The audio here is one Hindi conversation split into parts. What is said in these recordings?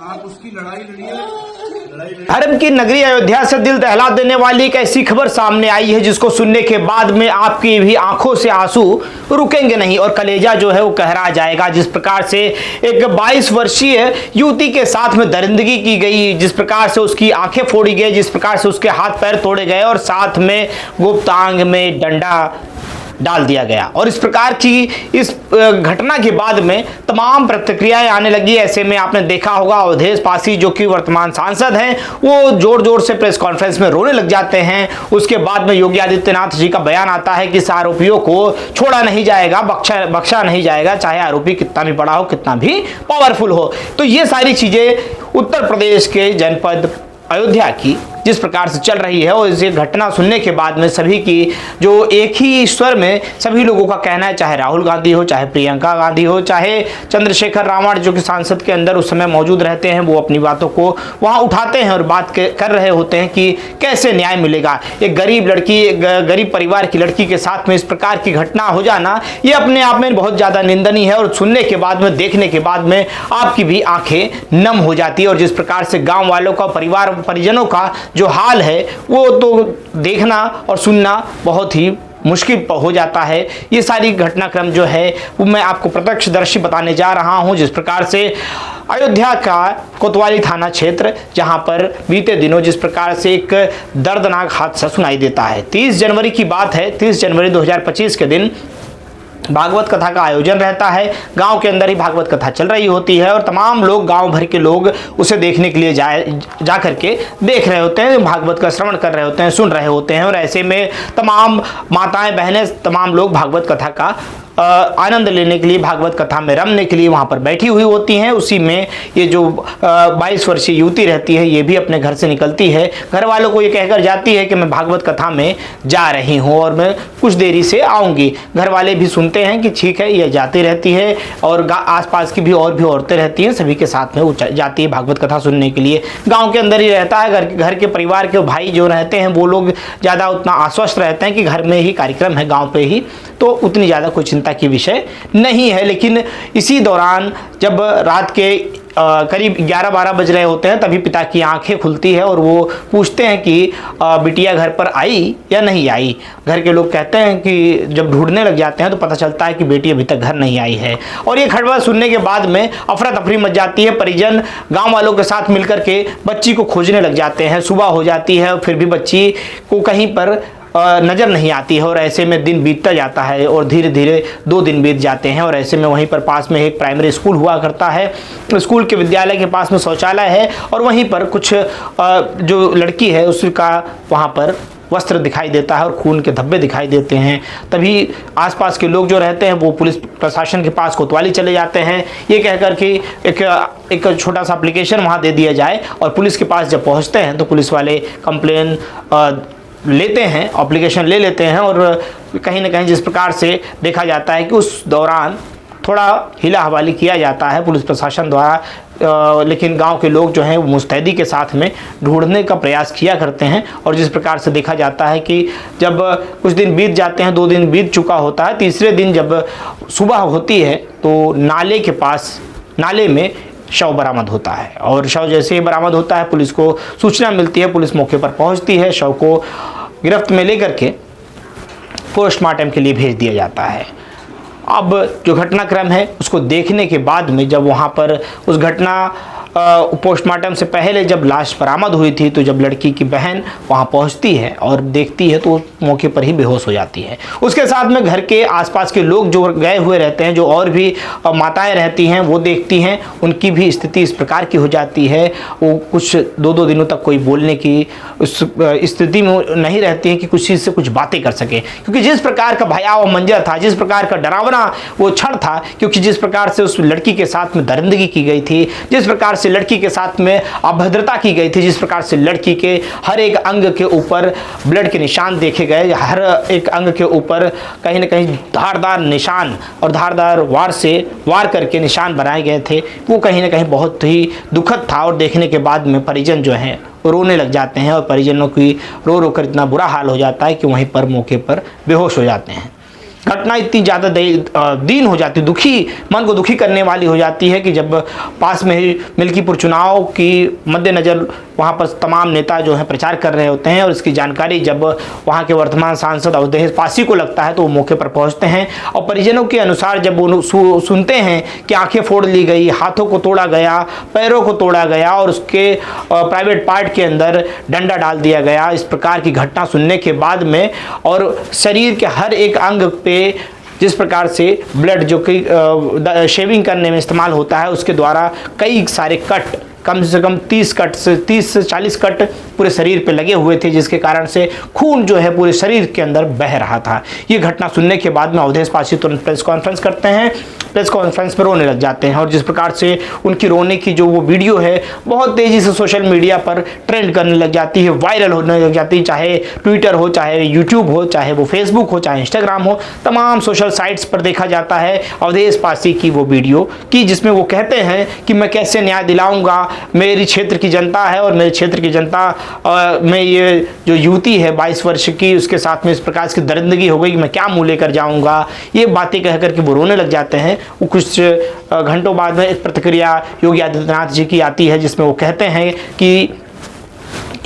आप उसकी लड़ाई लड़िए। धर्म की नगरी अयोध्या से दिल दहला देने वाली एक ऐसी खबर सामने आई है जिसको सुनने के बाद में आपकी भी आंखों से आंसू रुकेंगे नहीं और कलेजा जो है वो कहरा जाएगा। जिस प्रकार से एक 22 वर्षीय युवती के साथ में दरिंदगी की गई, जिस प्रकार से उसकी आंखें फोड़ी गई, जिस प्रकार से उसके हाथ पैर तोड़े गए और साथ में गुप्तांग में डंडा डाल दिया गया। और इस प्रकार की इस घटना के बाद में तमाम प्रतिक्रियाएं आने लगी। ऐसे में आपने देखा होगा अवधेश पासी जो कि वर्तमान सांसद हैं, वो जोर जोर से प्रेस कॉन्फ्रेंस में रोने लग जाते हैं। उसके बाद में योगी आदित्यनाथ जी का बयान आता है कि इस आरोपियों को छोड़ा नहीं जाएगा, बख्शा नहीं जाएगा, चाहे आरोपी कितना भी बड़ा हो, कितना भी पावरफुल हो। तो ये सारी चीजें उत्तर प्रदेश के जनपद अयोध्या की जिस प्रकार से चल रही है और इस घटना सुनने के बाद में सभी की जो एक ही स्वर में सभी लोगों का कहना है, चाहे राहुल गांधी हो, चाहे प्रियंका गांधी हो, चाहे चंद्रशेखर रावण जो कि सांसद के अंदर उस समय मौजूद रहते हैं, वो अपनी बातों को वहां उठाते हैं और बात कर रहे होते हैं कि कैसे न्याय मिलेगा। एक गरीब लड़की, गरीब परिवार की लड़की के साथ में इस प्रकार की घटना हो जाना ये अपने आप में बहुत ज़्यादा निंदनीय है और सुनने के बाद में, देखने के बाद में आपकी भी आंखें नम हो जाती है। और जिस प्रकार से गाँव वालों का, परिवार परिजनों का जो हाल है वो तो देखना और सुनना बहुत ही मुश्किल हो जाता है। ये सारी घटनाक्रम जो है वो मैं आपको प्रत्यक्षदर्शी बताने जा रहा हूं। जिस प्रकार से अयोध्या का कोतवाली थाना क्षेत्र, जहां पर बीते दिनों जिस प्रकार से एक दर्दनाक हादसा सुनाई देता है। 30 जनवरी की बात है। 30 जनवरी 2025 के दिन भागवत कथा का आयोजन रहता है। गांव के अंदर ही भागवत कथा चल रही होती है और तमाम लोग, गांव भर के लोग उसे देखने के लिए जा करके देख रहे होते हैं, भागवत का श्रवण कर रहे होते हैं, सुन रहे होते हैं। और ऐसे में तमाम माताएं, बहनें, तमाम लोग भागवत कथा का आनंद लेने के लिए, भागवत कथा में रमने के लिए वहां पर बैठी हुई होती हैं। उसी में ये जो 22 वर्षीय युवती रहती है, ये भी अपने घर से निकलती है। घर वालों को ये कहकर जाती है कि मैं भागवत कथा में जा रही हूँ और मैं कुछ देरी से आऊँगी। घर वाले भी सुनते हैं कि ठीक है, ये जाती रहती है और आसपास की भी और भी औरतें रहती हैं, सभी के साथ में वो जाती है भागवत कथा सुनने के लिए। गाँव के अंदर ही रहता है। घर के परिवार के भाई जो रहते हैं वो लोग ज़्यादा उतना आश्वस्त रहते हैं कि घर में ही कार्यक्रम है, गाँव पे ही, तो उतनी ज़्यादा कोई चिंता की विषय नहीं है। लेकिन इसी दौरान जब रात के करीब 11-12 बज रहे होते हैं, तभी पिता की आंखें खुलती है और वो पूछते हैं कि बिटिया घर पर आई या नहीं आई। घर के लोग कहते हैं कि जब ढूंढने लग जाते हैं तो पता चलता है कि बेटी अभी तक घर नहीं आई है। और ये खबर सुनने के बाद में अफरा तफरी मच जाती है। परिजन गांव वालों के साथ मिलकर के बच्ची को खोजने लग जाते हैं। सुबह हो जाती है, फिर भी बच्ची को कहीं पर नज़र नहीं आती है और ऐसे में दिन बीतता जाता है और धीरे धीरे 2 दिन बीत जाते हैं। और ऐसे में वहीं पर पास में एक प्राइमरी स्कूल हुआ करता है। स्कूल के विद्यालय के पास में शौचालय है और वहीं पर कुछ जो लड़की है उसका वहाँ पर वस्त्र दिखाई देता है और खून के धब्बे दिखाई देते हैं। तभी आसपास के लोग जो रहते हैं वो पुलिस प्रशासन के पास कोतवाली चले जाते हैं, ये कहकर कि एक छोटा सा एप्लीकेशन वहाँ दे दिया जाए। और पुलिस के पास जब पहुँचते हैं तो पुलिस वाले कंप्लेन लेते हैं, एप्लीकेशन ले लेते हैं। और कहीं ना कहीं जिस प्रकार से देखा जाता है कि उस दौरान थोड़ा हिला हवाली किया जाता है पुलिस प्रशासन द्वारा, लेकिन गांव के लोग जो हैं वो मुस्तैदी के साथ में ढूंढने का प्रयास किया करते हैं। और जिस प्रकार से देखा जाता है कि जब कुछ दिन बीत जाते हैं, 2 दिन बीत चुका होता है, तीसरे दिन जब सुबह होती है तो नाले के पास, नाले में शव बरामद होता है। और शव जैसे ही बरामद होता है पुलिस को सूचना मिलती है, पुलिस मौके पर पहुंचती है, शव को गिरफ्त में लेकर के पोस्टमार्टम के लिए भेज दिया जाता है। अब जो घटनाक्रम है उसको देखने के बाद में जब वहाँ पर उस घटना पोस्टमार्टम से पहले जब लाश बरामद हुई थी तो जब लड़की की बहन वहाँ पहुँचती है और देखती है तो मौके पर ही बेहोश हो जाती है। उसके साथ में घर के आसपास के लोग जो गए हुए रहते हैं, जो और भी माताएं रहती हैं, वो देखती हैं, उनकी भी स्थिति इस प्रकार की हो जाती है। वो कुछ 2-2 दिनों तक कोई बोलने की उस स्थिति में नहीं रहती है कि कुछ चीज़ से कुछ बातें कर सके, क्योंकि जिस प्रकार का भयावह मंजर था, जिस प्रकार का डरावना वो क्षण था, क्योंकि जिस प्रकार से उस लड़की के साथ में दरिंदगी की गई थी, जिस प्रकार से लड़की के साथ में अभद्रता की गई थी, जिस प्रकार से लड़की के हर एक अंग के ऊपर ब्लड के निशान देखे गए, हर एक अंग के ऊपर कहीं ना कहीं धारदार निशान और धारदार वार करके निशान बनाए गए थे, वो कहीं ना कहीं बहुत ही दुखद था। और देखने के बाद में परिजन जो हैं रोने लग जाते हैं और परिजनों की रो रो कर इतना बुरा हाल हो जाता है कि वहीं पर मौके पर बेहोश हो जाते हैं। घटना इतनी ज़्यादा दीन हो जाती, दुखी, मन को दुखी करने वाली हो जाती है कि जब पास में ही मिल्कीपुर चुनाव की मद्देनज़र वहाँ पर तमाम नेता जो हैं प्रचार कर रहे होते हैं और इसकी जानकारी जब वहाँ के वर्तमान सांसद अवधेश पासी को लगता है तो वो मौके पर पहुँचते हैं और परिजनों के अनुसार जब वो सुनते हैं कि आंखें फोड़ ली गई, हाथों को तोड़ा गया, पैरों को तोड़ा गया और उसके प्राइवेट पार्ट के अंदर डंडा डाल दिया गया, इस प्रकार की घटना सुनने के बाद में और शरीर के हर एक अंग पे जिस प्रकार से ब्लड जो कि शेविंग करने में इस्तेमाल होता है उसके द्वारा कई सारे कट, कम से कम 30 से 40 कट पूरे शरीर पे लगे हुए थे, जिसके कारण से खून जो है पूरे शरीर के अंदर बह रहा था। ये घटना सुनने के बाद में अवधेश पासी तुरंत प्रेस कॉन्फ्रेंस करते हैं, प्रेस कॉन्फ्रेंस पर रोने लग जाते हैं और जिस प्रकार से उनकी रोने की जो वो वीडियो है बहुत तेज़ी से सोशल मीडिया पर ट्रेंड करने लग जाती है, वायरल होने लग जाती है, चाहे ट्विटर हो, चाहे यूट्यूब हो, चाहे वो फेसबुक हो, चाहे इंस्टाग्राम हो, तमाम सोशल साइट्स पर देखा जाता है अवधेश पासी की वो वीडियो की जिसमें वो कहते हैं कि मैं कैसे न्याय दिलाऊंगा, मेरी क्षेत्र की जनता है और मेरे क्षेत्र की जनता में ये जो युवती है 22 वर्ष की, उसके साथ में इस प्रकार की दरिंदगी हो गई कि मैं क्या मुँह लेकर जाऊंगा, ये बातें कह कर के वो रोने लग जाते हैं। वो कुछ घंटों बाद में एक प्रतिक्रिया योगी आदित्यनाथ जी की आती है जिसमें वो कहते हैं कि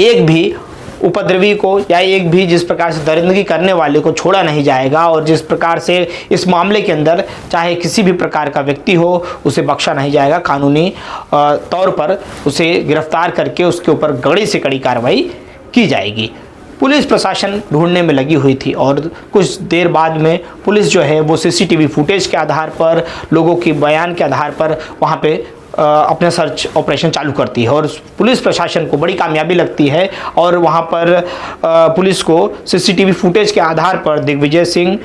एक भी उपद्रवी को या एक भी जिस प्रकार से दरिंदगी करने वाले को छोड़ा नहीं जाएगा और जिस प्रकार से इस मामले के अंदर चाहे किसी भी प्रकार का व्यक्ति हो उसे बख्शा नहीं जाएगा, कानूनी तौर पर उसे गिरफ्तार करके उसके ऊपर कड़ी से कड़ी कार्रवाई की जाएगी। पुलिस प्रशासन ढूंढने में लगी हुई थी और कुछ देर बाद में पुलिस जो है वो सीसीटीवी फुटेज के आधार पर, लोगों की बयान के आधार पर वहाँ पे अपना सर्च ऑपरेशन चालू करती है और पुलिस प्रशासन को बड़ी कामयाबी लगती है और वहाँ पर पुलिस को सीसीटीवी फुटेज के आधार पर दिग्विजय सिंह,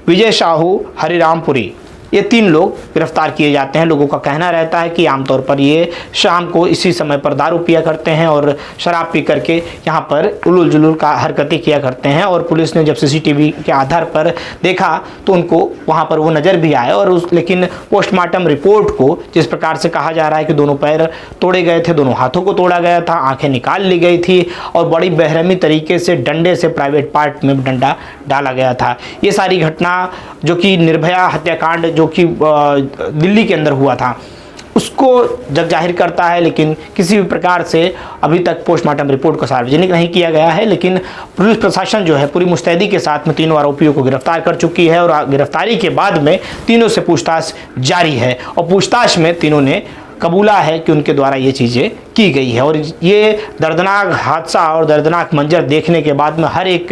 विजय साहू, हरिरामपुरी ये 3 लोग गिरफ्तार किए जाते हैं। लोगों का कहना रहता है कि आमतौर पर ये शाम को इसी समय पर दारू पिया करते हैं और शराब पी करके यहाँ पर उलूल जुलूल का हरकतें किया करते हैं और पुलिस ने जब सीसीटीवी के आधार पर देखा तो उनको वहाँ पर वो नज़र भी आए और लेकिन पोस्टमार्टम रिपोर्ट को जिस प्रकार से कहा जा रहा है कि दोनों पैर तोड़े गए थे, दोनों हाथों को तोड़ा गया था, आँखें निकाल ली गई थी और बड़ी बेरहमी तरीके से डंडे से प्राइवेट पार्ट में डंडा डाला गया था। ये सारी घटना जो कि निर्भया हत्याकांड जो कि दिल्ली के अंदर हुआ था उसको जग जाहिर करता है, लेकिन किसी भी प्रकार से अभी तक पोस्टमार्टम रिपोर्ट को सार्वजनिक नहीं किया गया है। लेकिन पुलिस प्रशासन जो है पूरी मुस्तैदी के साथ में तीनों आरोपियों को गिरफ्तार कर चुकी है और गिरफ्तारी के बाद में तीनों से पूछताछ जारी है और पूछताछ में तीनों ने कबूला है कि उनके द्वारा ये चीज़ें की गई है। और ये दर्दनाक हादसा और दर्दनाक मंजर देखने के बाद में हर एक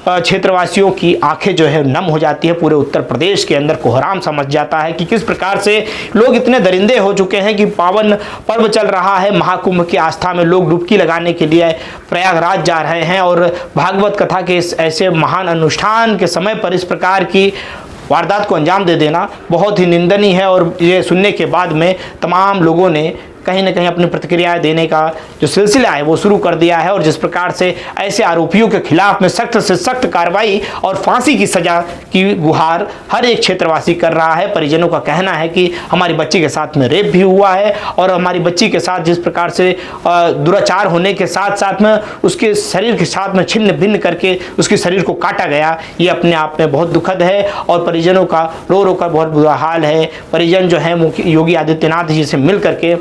क्षेत्रवासियों की आंखें जो है नम हो जाती है। पूरे उत्तर प्रदेश के अंदर कोहराम समझ जाता है कि किस प्रकार से लोग इतने दरिंदे हो चुके हैं कि पावन पर्व चल रहा है, महाकुंभ की आस्था में लोग डुबकी लगाने के लिए प्रयागराज जा रहे हैं और भागवत कथा के इस ऐसे महान अनुष्ठान के समय पर इस प्रकार की वारदात को अंजाम दे देना बहुत ही निंदनीय है। और ये सुनने के बाद में तमाम लोगों ने कहीं ना कहीं अपनी प्रतिक्रियाएं देने का जो सिलसिला है वो शुरू कर दिया है और जिस प्रकार से ऐसे आरोपियों के खिलाफ में सख्त से सख्त कार्रवाई और फांसी की सजा की गुहार हर एक क्षेत्रवासी कर रहा है। परिजनों का कहना है कि हमारी बच्ची के साथ में रेप भी हुआ है और हमारी बच्ची के साथ जिस प्रकार से दुराचार होने के साथ साथ में उसके शरीर के साथ में छिन्न भिन्न करके उसके शरीर को काटा गया, ये अपने आप में बहुत दुखद है और परिजनों का रो रो कर बहुत बुरा हाल है। परिजन जो है योगी आदित्यनाथ जी से मिल करके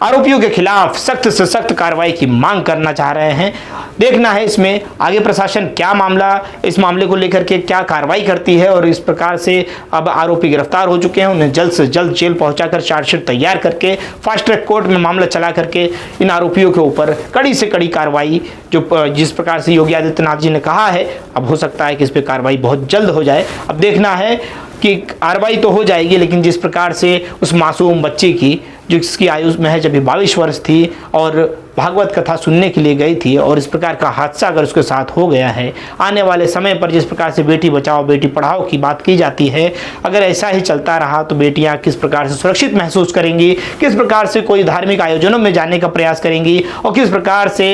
आरोपियों के खिलाफ सख्त से सख्त कार्रवाई की मांग करना चाह रहे हैं। देखना है इसमें आगे प्रशासन क्या इस मामले को लेकर के क्या कार्रवाई करती है और इस प्रकार से अब आरोपी गिरफ्तार हो चुके हैं, उन्हें जल्द से जल्द जेल पहुंचाकर चार्जशीट तैयार करके फास्ट ट्रैक कोर्ट में मामला चला करके इन आरोपियों के ऊपर कड़ी से कड़ी कार्रवाई जो जिस प्रकार से योगी आदित्यनाथ जी ने कहा है, अब हो सकता है कि इस पर कार्रवाई बहुत जल्द हो जाए। अब देखना है कि कार्रवाई तो हो जाएगी, लेकिन जिस प्रकार से उस मासूम बच्ची की जिसकी आयु महज अभी 22 वर्ष थी और भागवत कथा सुनने के लिए गई थी और इस प्रकार का हादसा अगर उसके साथ हो गया है, आने वाले समय पर जिस प्रकार से बेटी बचाओ बेटी पढ़ाओ की बात की जाती है, अगर ऐसा ही चलता रहा तो बेटियां किस प्रकार से सुरक्षित महसूस करेंगी, किस प्रकार से कोई धार्मिक आयोजनों में जाने का प्रयास करेंगी और किस प्रकार से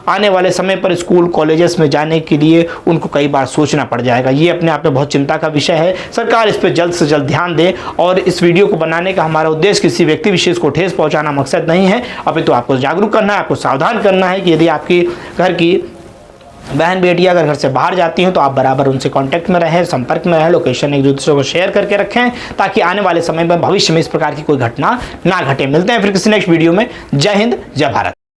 आने वाले समय पर स्कूल कॉलेजेस में जाने के लिए उनको कई बार सोचना पड़ जाएगा। ये अपने आप में बहुत चिंता का विषय है। सरकार इस पर जल्द से जल्द ध्यान दे और इस वीडियो को बनाने का हमारा उद्देश्य किसी व्यक्ति विशेष को ठेस पहुंचाना मकसद नहीं है, अभी तो आपको जागरूक करना है, आपको आपको सावधान करना है कि यदि आपकी घर की बहन बेटियां अगर घर से बाहर जाती हैं तो आप बराबर उनसे कांटेक्ट में रहें, संपर्क में रहें, लोकेशन एक दूसरे को शेयर करके रखें ताकि आने वाले समय में भविष्य में इस प्रकार की कोई घटना ना घटे। मिलते हैं फिर किसी नेक्स्ट वीडियो में। जय हिंद, जय भारत।